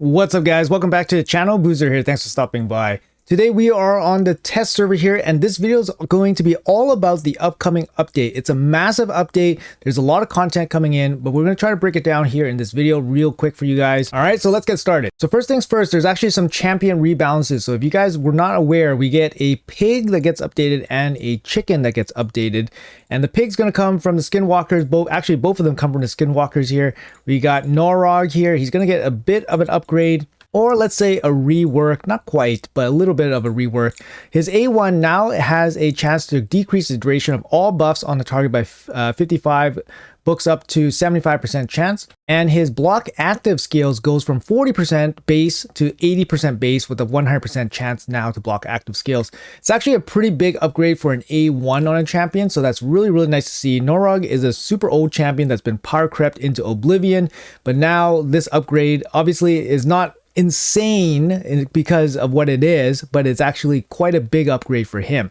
What's up, guys? Welcome back to the channel. Boozer here. Thanks for stopping by. Today we are on the test server here, and this video is going to be all about the upcoming update. It's a massive update. There's a lot of content coming in, but we're going to try to break it down here in this video real quick for you guys. All right, so let's get started. So first things first, there's actually some champion rebalances. So if you guys were not aware, we get a pig that gets updated and a chicken that gets updated. And the pig's going to come from the skinwalkers. Both of them come from the skinwalkers here. We got Norog here. He's going to get a bit of an upgrade, or let's say a rework, not quite, but a little bit of a rework. His A1 now has a chance to decrease the duration of all buffs on the target by 55, books up to 75% chance. And his block active skills goes from 40% base to 80% base with a 100% chance now to block active skills. It's actually a pretty big upgrade for an A1 on a champion, so that's really, really nice to see. Norog is a super old champion that's been power crept into oblivion, but now this upgrade obviously is not insane because of what it is, but it's actually quite a big upgrade for him.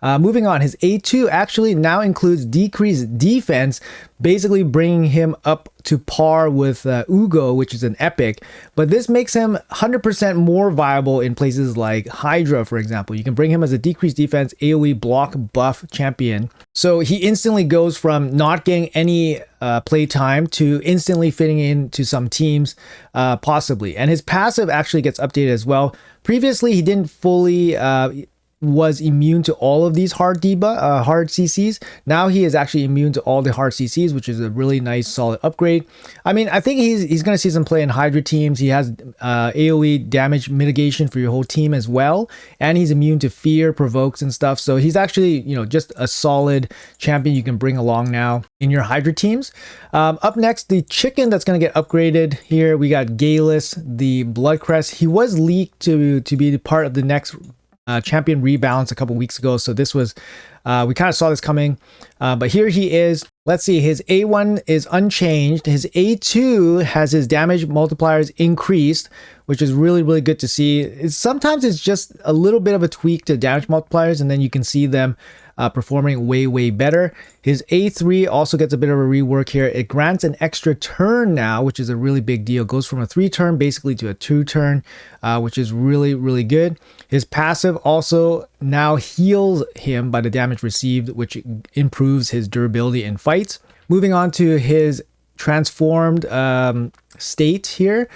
Moving on, his A2 actually now includes decreased defense, basically bringing him up to par with Ugo, which is an epic, but this makes him 100% more viable in places like Hydra, for example. You can bring him as a decreased defense AoE block buff champion. So he instantly goes from not getting any play time to instantly fitting into some teams, possibly. And his passive actually gets updated as well. Previously, he didn't fully was immune to all of these hard CCs. Now he is actually immune to all the hard CCs, which is a really nice solid upgrade. I mean, I think he's going to see some play in Hydra teams. He has AoE damage mitigation for your whole team as well, and he's immune to fear, provokes, and stuff. So he's actually, just a solid champion you can bring along now in your Hydra teams. Up next, the chicken that's going to get upgraded here. We got Galleus the Bloodcrest. He was leaked to be part of the next champion rebalance a couple weeks ago, so this was we kind of saw this coming, but here he is. Let's see, his A1 is unchanged. His A2 has his damage multipliers increased, which is really, really good to see. Sometimes it's just a little bit of a tweak to damage multipliers, and then you can see them performing way, way better. His A3 also gets a bit of a rework here. It grants an extra turn now, which is a really big deal. It goes from a 3-turn basically to a 2-turn, which is really, really good. His passive also now heals him by the damage received, which improves his durability in fights. Moving on to his transformed state here.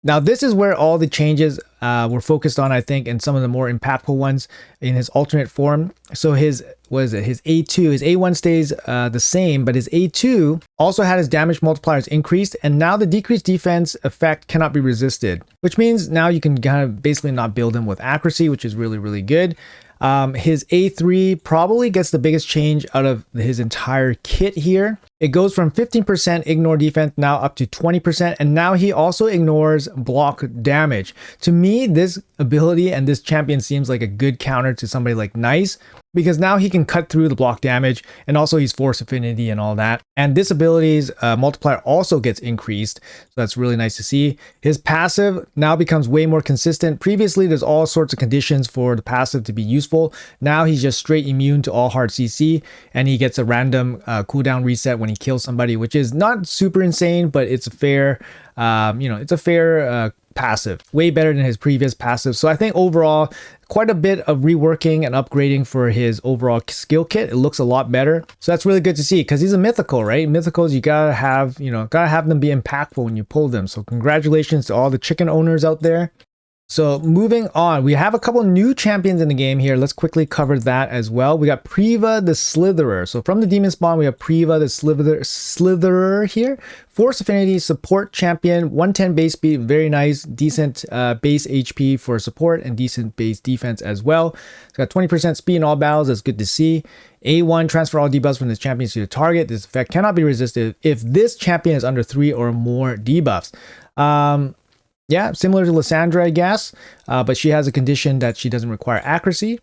Now, this is where all the changes were focused on, I think, and some of the more impactful ones in his alternate form. So his A2, his A1 stays the same, but his A2 also had his damage multipliers increased, and now the decreased defense effect cannot be resisted, which means now you can kind of basically not build him with accuracy, which is really, really good. His A3 probably gets the biggest change out of his entire kit here. It goes from 15% ignore defense now up to 20%, and now he also ignores block damage. To me, this ability and this champion seems like a good counter to somebody like Nice, because now he can cut through the block damage, and also he's force affinity and all that. And this ability's multiplier also gets increased, so that's really nice to see. His passive now becomes way more consistent. Previously, there's all sorts of conditions for the passive to be useful. Now he's just straight immune to all hard CC, and he gets a random cooldown reset when he kills somebody, which is not super insane, but it's a fair, it's a fair passive, way better than his previous passive. So I think overall, quite a bit of reworking and upgrading for his overall skill kit. It looks a lot better, so that's really good to see, because he's a mythical, right? Mythicals, you gotta have them be impactful when you pull them. So congratulations to all the chicken owners out there. So moving on, we have a couple new champions in the game here. Let's quickly cover that as well. We got Praeva the Slitherer. So from the demon spawn, we have Praeva the Slitherer here. Force affinity support champion, 110 base speed, very nice, decent base HP for support and decent base defense as well. It's got 20% speed in all battles. That's good to see. A1 transfer all debuffs from this champion to the target. This effect cannot be resisted if this champion is under 3 or more debuffs. Yeah, similar to Lysandra, I guess, but she has a condition that she doesn't require accuracy.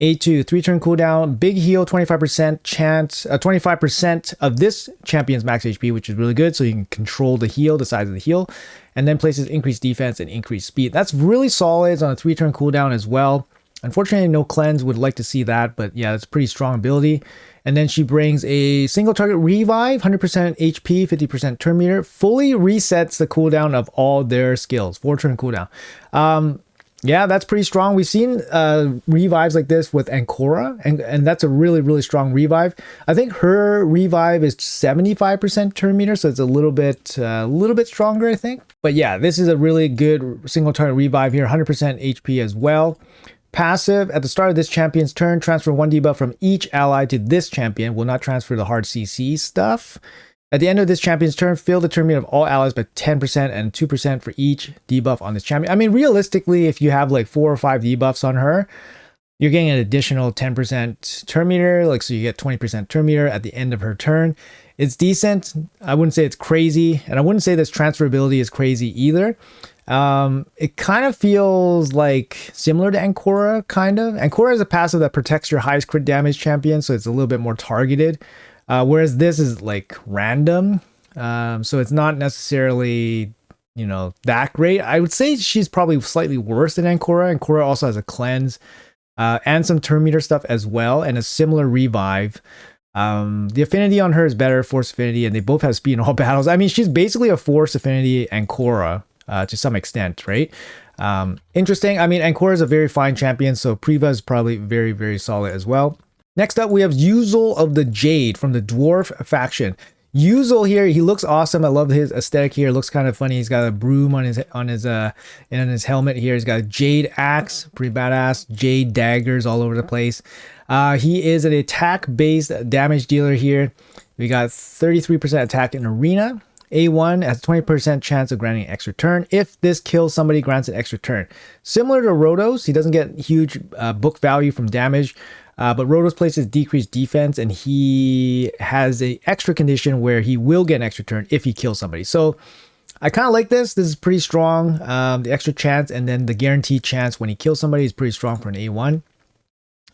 A2, 3-turn cooldown, big heal, 25% chance, 25% of this champion's max HP, which is really good, so you can control the heal, the size of the heal, and then places increased defense and increased speed. That's really solid. It's on a 3-turn cooldown as well. Unfortunately, no cleanse, would like to see that, but yeah, that's a pretty strong ability. And then she brings a single target revive, 100% HP, 50% turn meter, fully resets the cooldown of all their skills, 4-turn cooldown. Yeah, that's pretty strong. We've seen revives like this with Ancora, and that's a really, really strong revive. I think her revive is 75% turn meter, so it's a little bit stronger, I think. But yeah, this is a really good single target revive here, 100% HP as well. Passive, at the start of this champion's turn, transfer 1 debuff from each ally to this champion. Will not transfer the hard CC stuff. At the end of this champion's turn, fill the turn meter of all allies by 10% and 2% for each debuff on this champion. I mean, realistically, if you have like 4 or 5 debuffs on her, you're getting an additional 10% turn meter. Like, so you get 20% turn meter at the end of her turn. It's decent. I wouldn't say it's crazy. And I wouldn't say this transferability is crazy either. It kind of feels like similar to Ancora, kind of. Ancora is a passive that protects your highest crit damage champion, so it's a little bit more targeted. Whereas this is like random, so it's not necessarily, you know, that great. I would say she's probably slightly worse than Ancora. Ancora also has a cleanse and some turn meter stuff as well, and a similar revive. The affinity on her is better, force affinity, and they both have speed in all battles. I mean, she's basically a force affinity Ancora to some extent, right? Interesting. I mean, Ancora is a very fine champion, so Praeva is probably very, very solid as well. Next up, we have Yuzel of the Jade from the Dwarf faction. Yuzel here, he looks awesome. I love his aesthetic here. It looks kind of funny. He's got a broom on his helmet here. He's got a Jade axe, pretty badass. Jade daggers all over the place. He is an attack-based damage dealer here. We got 33% attack in arena. A1 has a 20% chance of granting an extra turn. If this kills somebody, grants an extra turn. Similar to Rotos, he doesn't get huge book value from damage. But Rotos places decreased defense, and he has an extra condition where he will get an extra turn if he kills somebody. So I kind of like this. This is pretty strong. The extra chance and then the guaranteed chance when he kills somebody is pretty strong for an A1.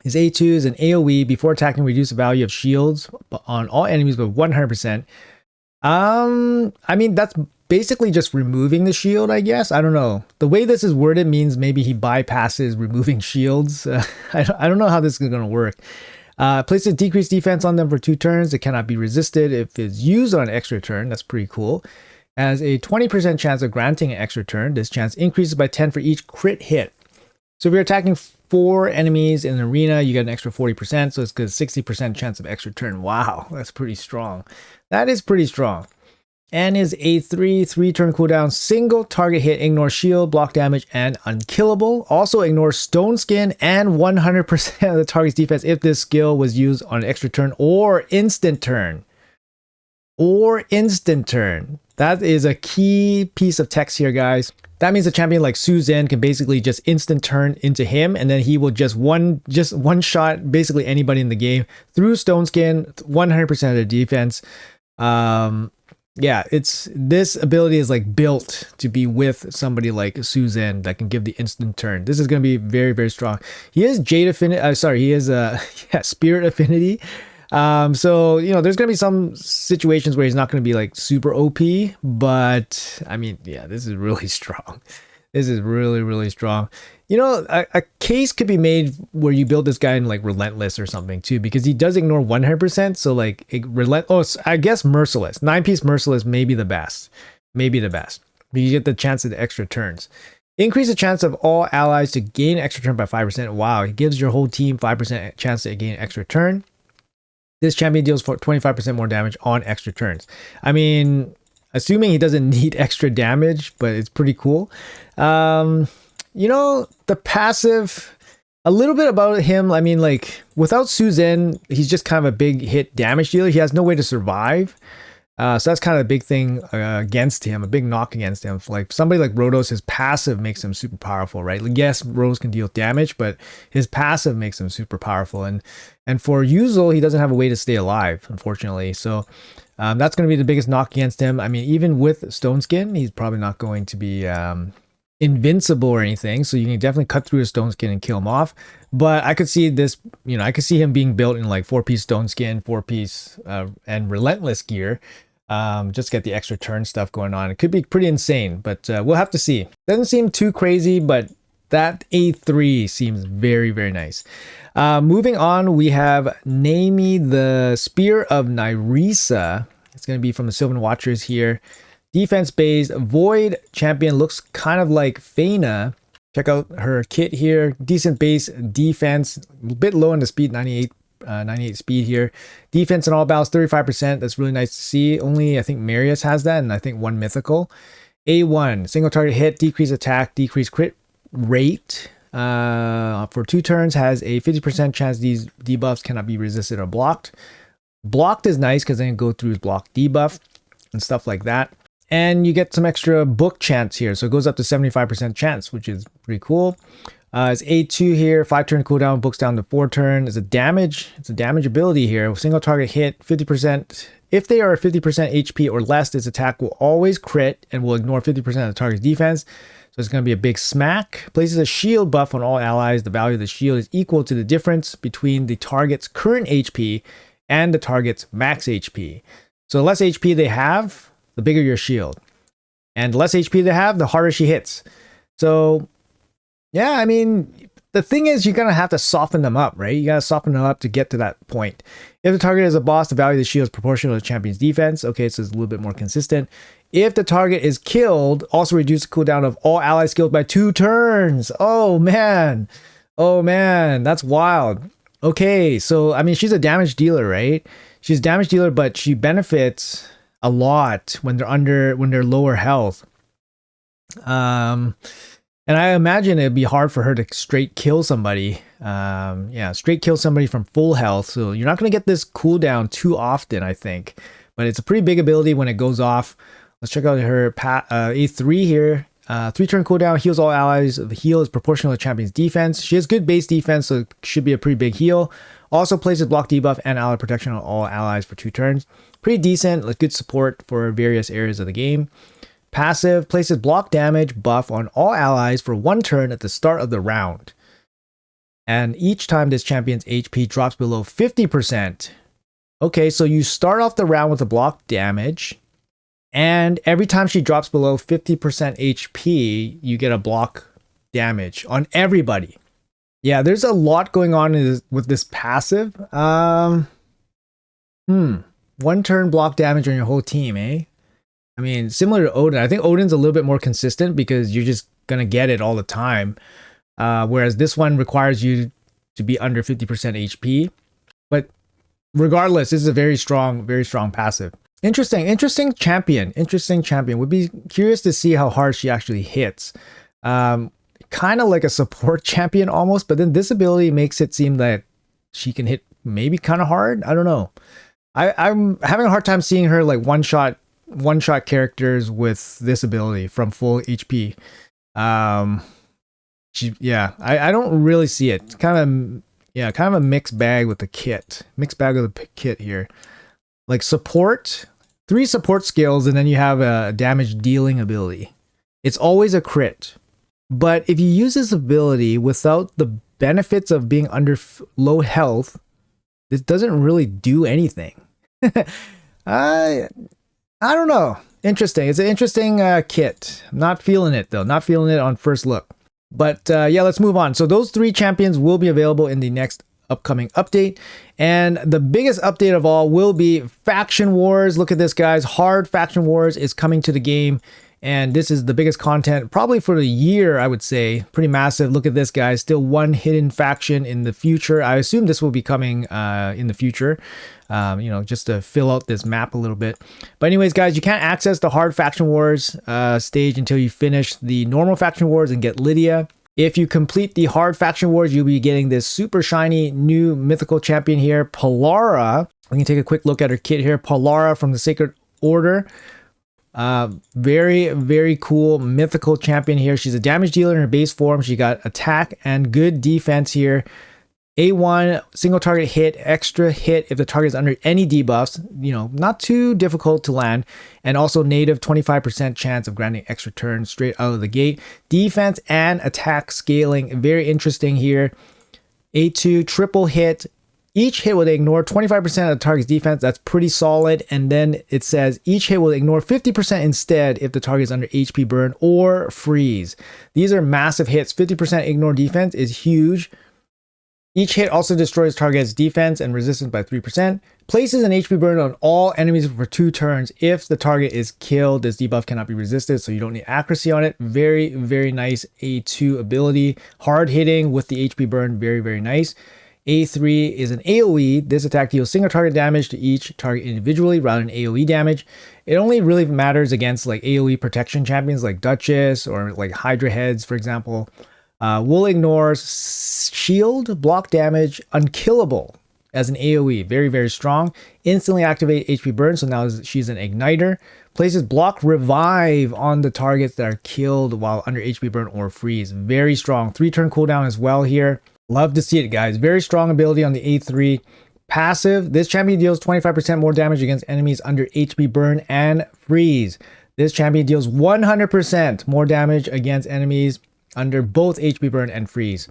His A2 is an AoE. Before attacking, reduce the value of shields on all enemies by 100%. I mean, that's basically just removing the shield, I guess. I don't know. The way this is worded means maybe he bypasses removing shields. I don't know how this is going to work. Places decreased defense on them for 2 turns. It cannot be resisted if it's used on an extra turn. That's pretty cool. Has a 20% chance of granting an extra turn. This chance increases by 10 for each crit hit. So if you're attacking 4 enemies in an arena, you get an extra 40%. So it's a 60% chance of extra turn. Wow, that's pretty strong. That is pretty strong. And his A3, 3-turn cooldown, single target hit, ignore shield, block damage, and unkillable. Also ignores stone skin and 100% of the target's defense if this skill was used on an extra turn or instant turn. That is a key piece of text here, guys. That means a champion like Su Zhen can basically just instant turn into him, and then he will just one shot basically anybody in the game through stone skin, 100% of the defense. Yeah, this ability is like built to be with somebody like Su Zhen that can give the instant turn. This is going to be very, very strong. He is Jade affinity. He is Spirit affinity. So, you know, there's going to be some situations where he's not going to be like super OP, but I mean, yeah, this is really strong. This is really, really strong. You know, a case could be made where you build this guy in like Relentless or something too, because he does ignore 100%. So like I guess Merciless, 9-piece Merciless may be the best. Maybe the best. But you get the chance of the extra turns. Increase the chance of all allies to gain extra turn by 5%. Wow, it gives your whole team 5% chance to gain extra turn. This champion deals for 25% more damage on extra turns. I mean, assuming he doesn't need extra damage, but it's pretty cool. You know, the passive, a little bit about him. I mean, like without Su Zhen, he's just kind of a big hit damage dealer. He has no way to survive. So that's kind of a big thing against him, a big knock against him. Like somebody like Rotos, his passive makes him super powerful, right? Like, yes, Rotos can deal damage, but his passive makes him super powerful. And for Yuzel, he doesn't have a way to stay alive, unfortunately. So that's going to be the biggest knock against him. I mean, even with Stone Skin, he's probably not going to be invincible or anything. So you can definitely cut through his Stone Skin and kill him off. But I could see this, you know, I could see him being built in like 4-piece Stone Skin, 4-piece and Relentless gear. Just get the extra turn stuff going on. It could be pretty insane, but we'll have to see. Doesn't seem too crazy, but That A3 seems very, very nice. Moving on, we have Niamhe, the Spear of Nyresa. It's going to be from the Sylvan Watchers here. Defense based Void champion, looks kind of like Feyna. Check out her kit here. Decent base defense, a bit low on the speed, 98 speed here. Defense in all battles, 35%. That's really nice to see. Only I think Marius has that, and I think one mythical. A1, single target hit, decrease attack, decrease crit rate. For 2 turns, has a 50% chance these debuffs cannot be resisted or blocked. Blocked is nice because then it goes through his block debuff and stuff like that. And you get some extra book chance here. So it goes up to 75% chance, which is pretty cool. It's A2 here, 5 turn cooldown, books down to 4 turn. It's a damage ability here. Single target hit, 50%. If they are 50% HP or less, this attack will always crit and will ignore 50% of the target's defense. So it's going to be a big smack. Places a shield buff on all allies. The value of the shield is equal to the difference between the target's current HP and the target's max HP. So the less HP they have, the bigger your shield. And the less HP they have, the harder she hits. So, yeah, I mean, the thing is, you're going to have to soften them up, right? You got to soften them up to get to that point. If the target is a boss, the value of the shield is proportional to the champion's defense. Okay, so it's a little bit more consistent. If the target is killed, also reduce the cooldown of all ally skills by 2 turns. Oh, man. Oh, man. That's wild. Okay, so, I mean, she's a damage dealer, right? She's a damage dealer, but she benefits a lot when they're lower health. And I imagine it'd be hard for her to straight kill somebody. Straight kill somebody from full health. So you're not going to get this cooldown too often, I think. But it's a pretty big ability when it goes off. Let's check out her A3 here. 3 turn cooldown, heals all allies. The heal is proportional to the champion's defense. She has good base defense, so it should be a pretty big heal. Also places block debuff and ally protection on all allies for 2 turns. Pretty decent, like good support for various areas of the game. Passive, places block damage buff on all allies for 1 turn at the start of the round. And each time this champion's HP drops below 50%. Okay, so you start off the round with a block damage. And every time she drops below 50% HP, you get a block damage on everybody. Yeah, there's a lot going on with this passive. 1 turn block damage on your whole team, eh? I mean, similar to Odin. I think Odin's a little bit more consistent because you're just going to get it all the time. Whereas this one requires you to be under 50% HP. But regardless, this is a very strong passive. Interesting champion. Would be curious to see how hard she actually hits. Kind of like a support champion almost, but then this ability makes it seem that she can hit maybe kind of hard. I don't know. I'm having a hard time seeing her like one shot characters with this ability from full HP. I don't really see it. Kind of a mixed bag with the kit. Mixed bag of the kit here. Like support, 3 support skills, and then you have a damage dealing ability. It's always a crit. But if you use this ability without the benefits of being under low health, this doesn't really do anything. I don't know. Interesting. It's an interesting kit. I'm not feeling it though. Not feeling it on first look. But let's move on. So those 3 champions will be available in the next upcoming update. And the biggest update of all will be Faction Wars. Look at this, guys. Hard Faction Wars is coming to the game. And this is the biggest content probably for the year, I would say. Pretty massive. Look at this, guys. Still 1 hidden faction in the future. I assume this will be coming in the future, just to fill out this map a little bit. But anyways, guys, you can't access the Hard Faction Wars stage until you finish the normal Faction Wars and get Lydia. If you complete the Hard Faction Wars, you'll be getting this super shiny new mythical champion here, Palara. We can take a quick look at her kit here. Palara from the Sacred Order. Very, very cool mythical champion here. She's a damage dealer in her base form. She got attack and good defense here. A1, single target hit, extra hit if the target is under any debuffs. Not too difficult to land. And also native 25% chance of granting extra turns straight out of the gate. Defense and attack scaling, very interesting here. A2, triple hit, Each hit will ignore 25% of the target's defense. That's pretty solid. And then it says each hit will ignore 50% instead if the target is under HP burn or freeze. These are massive hits. 50% ignore defense is huge. Each hit also destroys target's defense and resistance by 3%. Places an HP burn on all enemies for 2 turns. If the target is killed, this debuff cannot be resisted, so you don't need accuracy on it. Very, very nice A2 ability. Hard hitting with the HP burn, very, very nice. A3 is an AoE. This attack deals single target damage to each target individually rather than AoE damage. It only really matters against like AoE protection champions like Duchess or like Hydra heads, for example. Will ignore shield, block damage, unkillable as an AoE. Very, very strong. Instantly activate HP burn, so now she's an igniter. Places block revive on the targets that are killed while under HP burn or freeze. Very strong. 3-turn cooldown as well here. Love to see it, guys. Very strong ability on the A3. Passive. This champion deals 25% more damage against enemies under HP burn and freeze. This champion deals 100% more damage against enemies under both HP burn and freeze.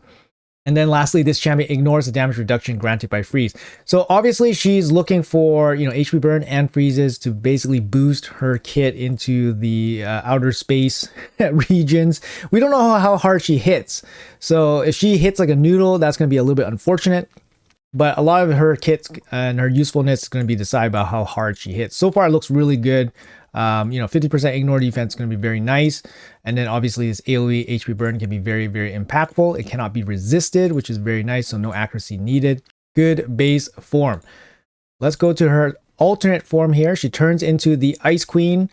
And then lastly, this champion ignores the damage reduction granted by freeze. So obviously she's looking for, HP burn and freezes to basically boost her kit into the outer space regions. We don't know how hard she hits. So if she hits like a noodle, that's going to be a little bit unfortunate. But a lot of her kits and her usefulness is going to be decided by how hard she hits. So far, it looks really good. 50% ignore defense is going to be very nice. And then obviously this AoE HP burn can be very, very impactful. It cannot be resisted, which is very nice. So no accuracy needed. Good base form. Let's go to her alternate form here. She turns into the Ice Queen.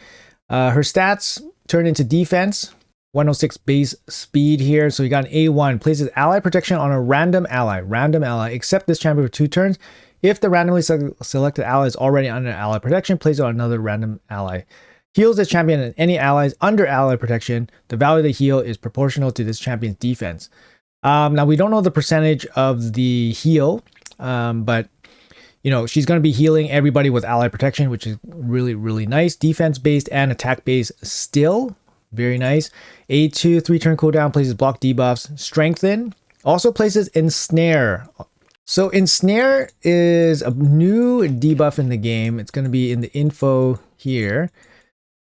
Her stats turn into defense. 106 base speed here. So you got an A1. Places ally protection on a random ally. Random ally. Except this champion for 2 turns. If the randomly selected ally is already under ally protection, place it on another random ally. Heals this champion and any allies under ally protection. The value of the heal is proportional to this champion's defense. Now, we don't know the percentage of the heal, but she's going to be healing everybody with ally protection, which is really, really nice. Defense-based and attack-based still. Very nice. A2, 3-turn cooldown, places block debuffs. Strengthen. Also places Ensnare. So Ensnare is a new debuff in the game. It's going to be in the info here.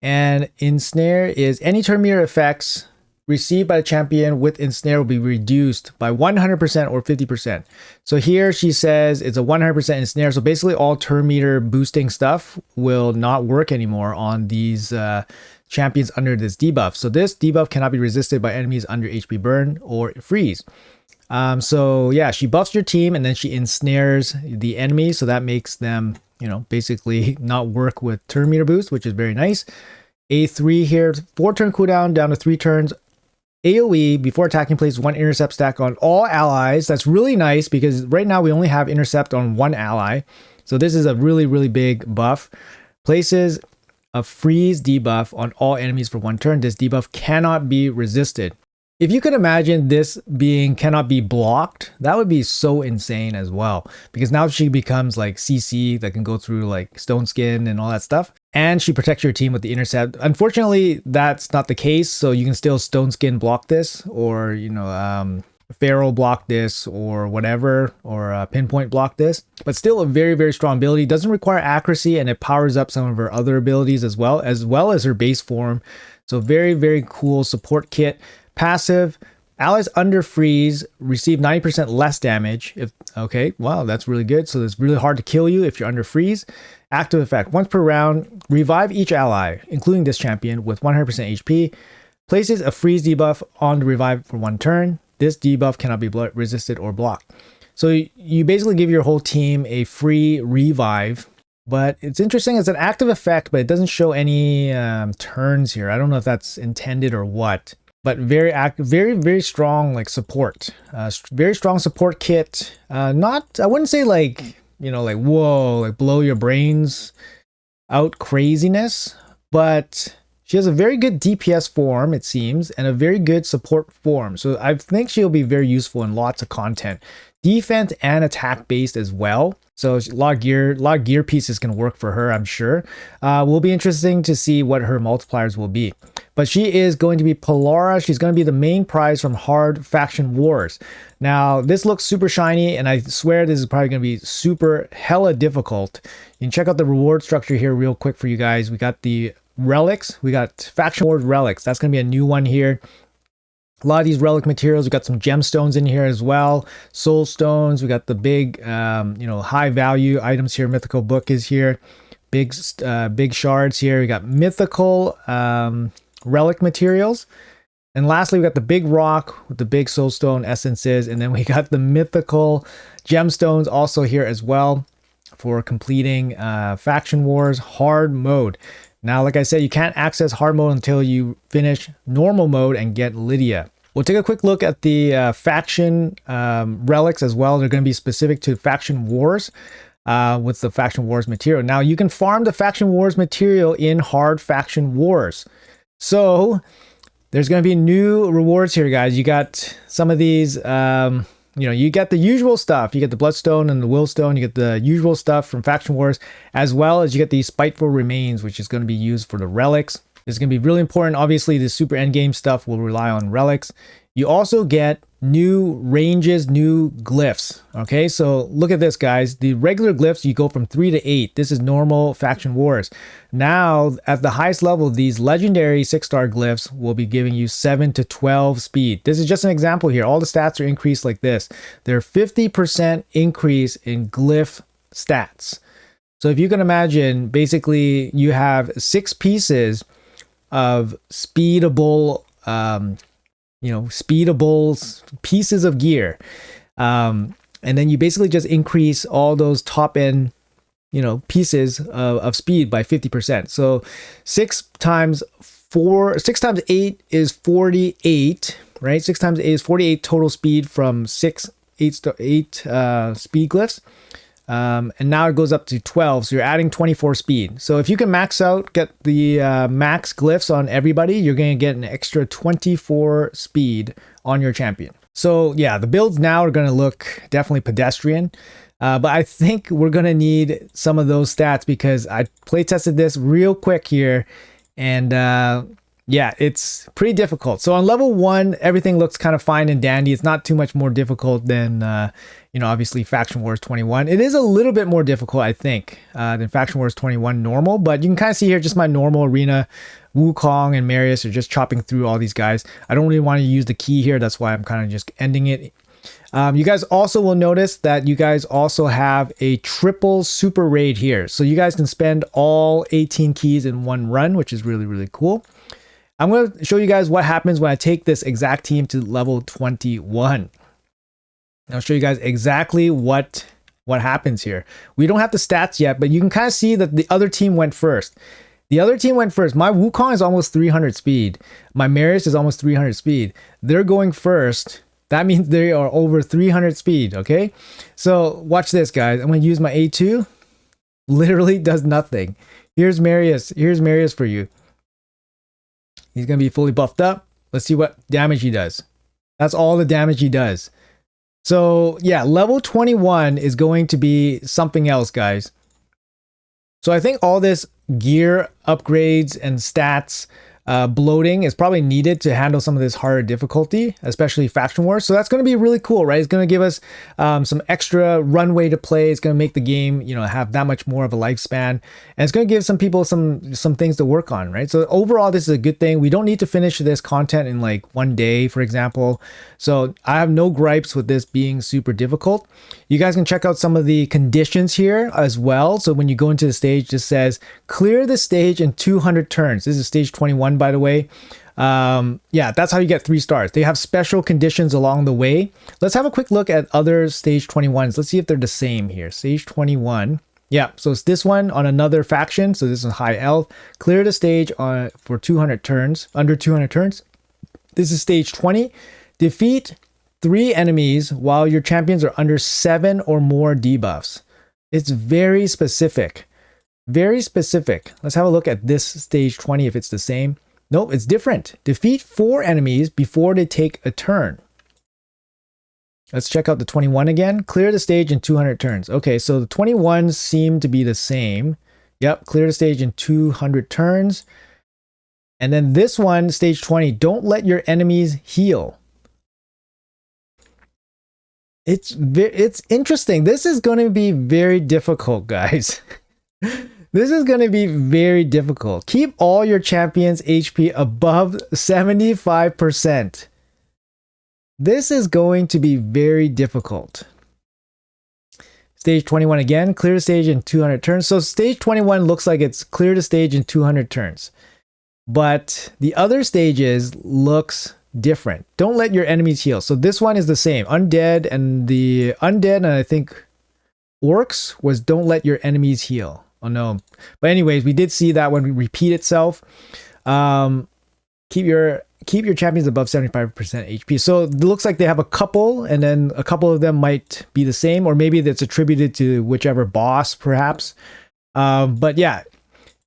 And Ensnare is any turn meter effects received by the champion with Ensnare will be reduced by 100% or 50%. So here she says it's a 100% Ensnare. So basically all turn meter boosting stuff will not work anymore on these champions under this debuff. So this debuff cannot be resisted by enemies under HP burn or freeze. So yeah, she buffs your team and then she ensnares the enemy. So that makes them, basically not work with turn meter boost, which is very nice. A3 here, 4-turn cooldown down to 3 turns. AoE before attacking, places 1 intercept stack on all allies. That's really nice because right now we only have intercept on 1 ally. So this is a really, really big buff. Places a freeze debuff on all enemies for 1 turn. This debuff cannot be resisted. If you could imagine this being cannot be blocked, that would be so insane as well. Because now she becomes like CC that can go through like Stone Skin and all that stuff. And she protects your team with the intercept. Unfortunately, that's not the case. So you can still Stone Skin block this or, Feral block this or whatever, or Pinpoint block this. But still a very, very strong ability. Doesn't require accuracy and it powers up some of her other abilities as well as her base form. So very, very cool support kit. Passive, allies under freeze receive 90% less damage. Okay, wow, that's really good. So it's really hard to kill you if you're under freeze. Active effect, once per round, revive each ally, including this champion, with 100% HP. Places a freeze debuff on the revive for 1 turn. This debuff cannot be resisted or blocked. So you basically give your whole team a free revive. But it's interesting, it's an active effect, but it doesn't show any turns here. I don't know if that's intended or what. But very active, very, very strong like support. Very strong support kit. I wouldn't say like, whoa, like blow your brains out craziness. But she has a very good DPS form, it seems, and a very good support form. So I think she'll be very useful in lots of content. defense and attack based as well. So a lot of gear pieces can work for her, I'm sure. Will be interesting to see what her multipliers will be. But she is going to be Polara. She's going to be the main prize from Hard Faction Wars. Now, this looks super shiny, and I swear this is probably going to be super hella difficult. You can check out the reward structure here real quick for you guys. We got the relics. We got Faction Wars relics. That's going to be a new one here. A lot of these relic materials. We got some gemstones in here as well. Soul stones. We got the big, high value items here. Mythical book is here. Big shards here. We got mythical relic materials. And lastly, we got the big rock with the big soulstone essences. And then we got the mythical gemstones also here as well for completing Faction Wars hard mode. Now, like I said, you can't access hard mode until you finish normal mode and get Lydia. We'll take a quick look at the faction relics as well. They're going to be specific to Faction Wars with the Faction Wars material. Now, you can farm the Faction Wars material in Hard Faction Wars. So there's going to be new rewards here, guys. You got some of these, you get the usual stuff. You get the Bloodstone and the Willstone. You get the usual stuff from Faction Wars, as well as you get these Spiteful Remains, which is going to be used for the relics. This is going to be really important. Obviously, the super endgame stuff will rely on relics. You also get new ranges, new glyphs. Okay, so look at this, guys. The regular glyphs, you go from 3 to 8. This is normal Faction Wars. Now, at the highest level, these legendary 6-star glyphs will be giving you 7 to 12 speed. This is just an example here. All the stats are increased like this. They're 50% increase in glyph stats. So if you can imagine, basically, you have 6 pieces of speedable pieces of gear, and then you basically just increase all those top end pieces of speed by 50%. So 6 times 8 is 48, right? 6 times 8 is 48 total speed from 8 speed glyphs. And now it goes up to 12, so you're adding 24 speed. So if you can max out, get the max glyphs on everybody, you're going to get an extra 24 speed on your champion. So yeah, the builds now are going to look definitely pedestrian, but I think we're going to need some of those stats because I play tested this real quick here, and yeah, it's pretty difficult. So on level 1, everything looks kind of fine and dandy. It's not too much more difficult than, obviously Faction Wars 21. It is a little bit more difficult, I think, than Faction Wars 21 normal. But you can kind of see here just my normal arena. Wukong and Marius are just chopping through all these guys. I don't really want to use the key here. That's why I'm kind of just ending it. You guys also will notice that you guys also have a triple super raid here. So you guys can spend all 18 keys in one run, which is really, really cool. I'm going to show you guys what happens when I take this exact team to level 21. I'll show you guys exactly what happens here. We don't have the stats yet, but you can kind of see that the other team went first. The other team went first. My Wukong is almost 300 speed. My Marius is almost 300 speed. They're going first. That means they are over 300 speed, okay? So watch this, guys. I'm going to use my A2. Literally does nothing. Here's Marius. Here's Marius for you. He's going to be fully buffed up. Let's see what damage he does. That's all the damage he does. So yeah, level 21 is going to be something else, guys. So I think all this gear upgrades and stats bloating is probably needed to handle some of this harder difficulty, especially Faction Wars. So that's going to be really cool, right? It's going to give us some extra runway to play. It's going to make the game, have that much more of a lifespan, and it's going to give some people some things to work on, right? So overall, this is a good thing. We don't need to finish this content in like one day, for example. So I have no gripes with this being super difficult. You guys can check out some of the conditions here as well. So when you go into the stage, it just says clear the stage in 200 turns. This is stage 21, by the way. Yeah, that's how you get 3 stars. They have special conditions along the way. Let's have a quick look at other stage 21s. Let's see if they're the same here. Stage 21. Yeah, so it's this one on another faction. So this is high elf. Clear the stage for 200 turns, under 200 turns. This is stage 20. Defeat 3 enemies while your champions are under 7 or more debuffs. It's very specific. Very specific. Let's have a look at this stage 20 if it's the same. Nope, it's different. Defeat 4 enemies before they take a turn. Let's check out the 21 again. Clear the stage in 200 turns. Okay, so the 21s seem to be the same. Yep, clear the stage in 200 turns. And then this one, stage 20, don't let your enemies heal. It's interesting. This is going to be very difficult, guys. This is going to be very difficult. Keep all your champions' HP above 75%. This is going to be very difficult. Stage 21 again, clear the stage in 200 turns. So stage 21 looks like it's clear the stage in 200 turns. But the other stages looks different. Don't let your enemies heal. So this one is the same. Undead and the undead and I think orcs was don't let your enemies heal. Oh no. But anyways, we did see that one repeat itself. Keep your champions above 75% HP. So it looks like they have a couple, and then a couple of them might be the same, or maybe that's attributed to whichever boss, perhaps. But yeah,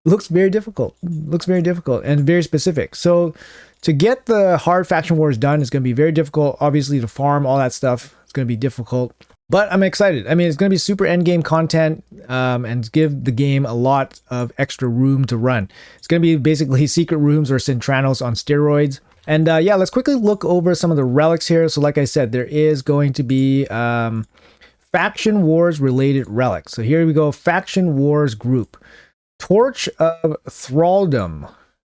looks very difficult. Looks very difficult and very specific. So to get the hard faction wars done is going to be very difficult. Obviously, to farm all that stuff, it's going to be difficult. But I'm excited. I mean, it's going to be super end game content and give the game a lot of extra room to run. It's going to be basically secret rooms or Centranos on steroids. And yeah, let's quickly look over some of the relics here. So like I said, there is going to be faction wars related relics. So here we go, faction wars group. Torch of Thraldom.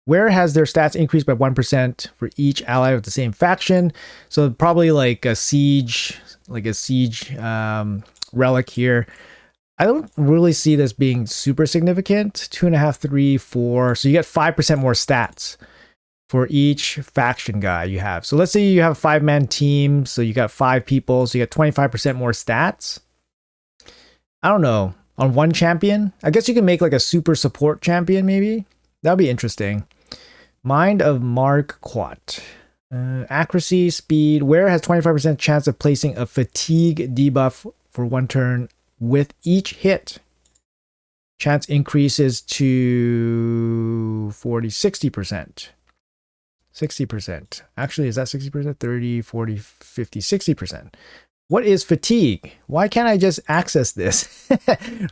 Where has their stats increased by 1% for each ally of the same faction? So probably like a siege relic here. I don't really see this being super significant. 2.5, 3, 4. So you get 5% more stats for each faction guy you have. So let's say you have a 5-man team. So you got 5 people. So you get 25% more stats. I don't know. On one champion? I guess you can make like a super support champion maybe. That'll be interesting. Mind of Marquat. Accuracy, speed. Where has 25% chance of placing a fatigue debuff for 1 turn with each hit? Chance increases to 40, 60%. 60%. Actually, is that 60%? 30, 40, 50, 60%. What is fatigue? Why can't I just access this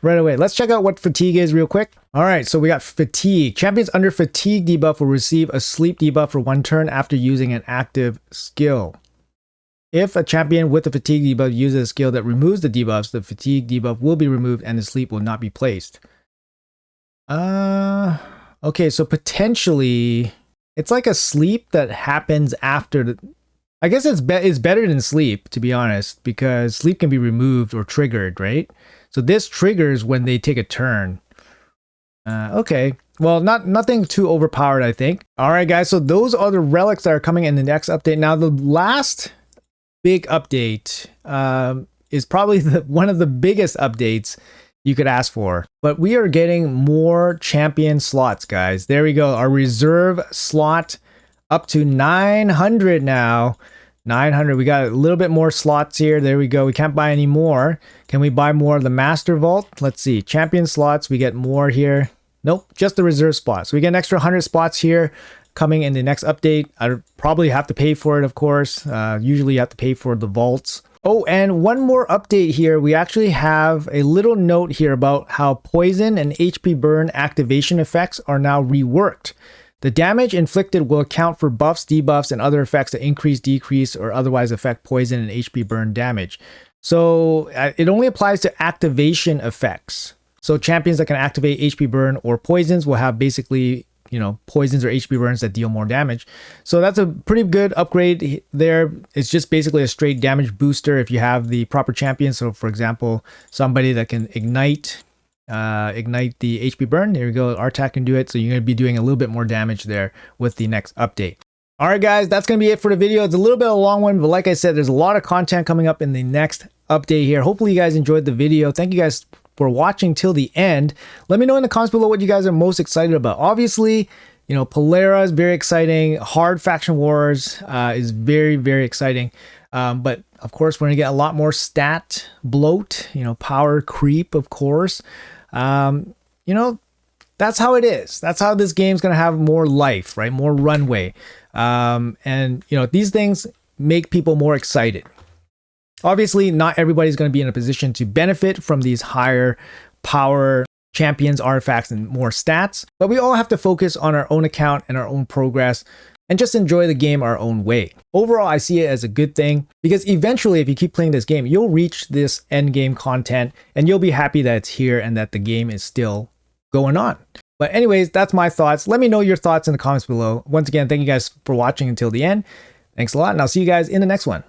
right away? Let's check out what fatigue is real quick. All right, so we got fatigue. Champions under fatigue debuff will receive a sleep debuff for 1 turn after using an active skill. If a champion with a fatigue debuff uses a skill that removes the debuffs, the fatigue debuff will be removed and the sleep will not be placed. Okay, so potentially it's like a sleep that happens after the... I guess it's better than sleep, to be honest, because sleep can be removed or triggered, right? So this triggers when they take a turn. Okay. Well, nothing too overpowered, I think. All right, guys. So those are the relics that are coming in the next update. Now, the last big update is probably one of the biggest updates you could ask for. But we are getting more champion slots, guys. There we go. Our reserve slot up to 900 now. 900. We got a little bit more slots here. There we go. We can't buy any more. Can we buy more of the Master Vault? Let's see. Champion slots. We get more here. Nope. Just the reserve spots. We get an extra 100 spots here coming in the next update. I probably have to pay for it, of course. Usually you have to pay for the vaults. Oh, and one more update here. We actually have a little note here about how poison and HP burn activation effects are now reworked. The damage inflicted will account for buffs, debuffs, and other effects that increase, decrease, or otherwise affect poison and HP burn damage. So it only applies to activation effects. So champions that can activate HP burn or poisons will have basically, you know, poisons or HP burns that deal more damage. So that's a pretty good upgrade there. It's just basically a straight damage booster if you have the proper champion. So for example, somebody that can ignite the HP burn. There we go. Artak can do it. So you're going to be doing a little bit more damage there with the next update. All right, guys, that's going to be it for the video. It's a little bit of a long one, but like I said, there's a lot of content coming up in the next update here. Hopefully you guys enjoyed the video. Thank you guys for watching till the end. Let me know in the comments below what you guys are most excited about. Obviously, you know, Polera is very exciting. Hard Faction Wars is very, very exciting. But of course, we're going to get a lot more stat bloat, you know, power creep, of course. You know, that's how it is. That's how this game's going to have more life, right? More runway. And, you know, these things make people more excited. Obviously, not everybody's going to be in a position to benefit from these higher power champions, artifacts, and more stats, but we all have to focus on our own account and our own progress and just enjoy the game our own way. Overall, I see it as a good thing because eventually, if you keep playing this game, you'll reach this end game content and you'll be happy that it's here and that the game is still going on. But anyways, that's my thoughts. Let me know your thoughts in the comments below. Once again, thank you guys for watching until the end. Thanks a lot, and I'll see you guys in the next one.